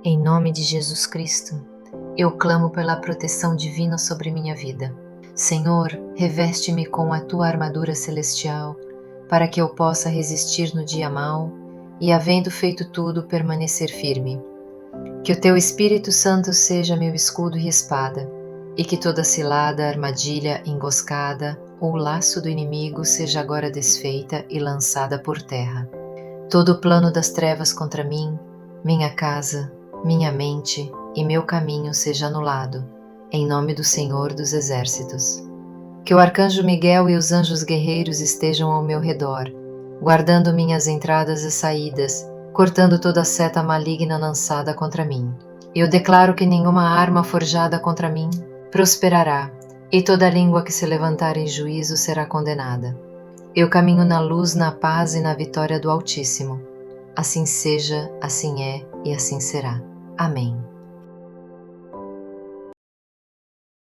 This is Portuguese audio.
Em nome de Jesus Cristo, eu clamo pela proteção divina sobre minha vida. Senhor, reveste-me com a tua armadura celestial, para que eu possa resistir no dia mau e, havendo feito tudo, permanecer firme. Que o teu Espírito Santo seja meu escudo e espada, e que toda cilada, armadilha, emboscada ou laço do inimigo seja agora desfeita e lançada por terra. Todo o plano das trevas contra mim, minha casa, minha mente e meu caminho seja anulado, em nome do Senhor dos Exércitos. Que o arcanjo Miguel e os anjos guerreiros estejam ao meu redor, guardando minhas entradas e saídas, cortando toda seta maligna lançada contra mim. Eu declaro que nenhuma arma forjada contra mim prosperará, e toda língua que se levantar em juízo será condenada. Eu caminho na luz, na paz e na vitória do Altíssimo. Assim seja, assim é e assim será. Amém.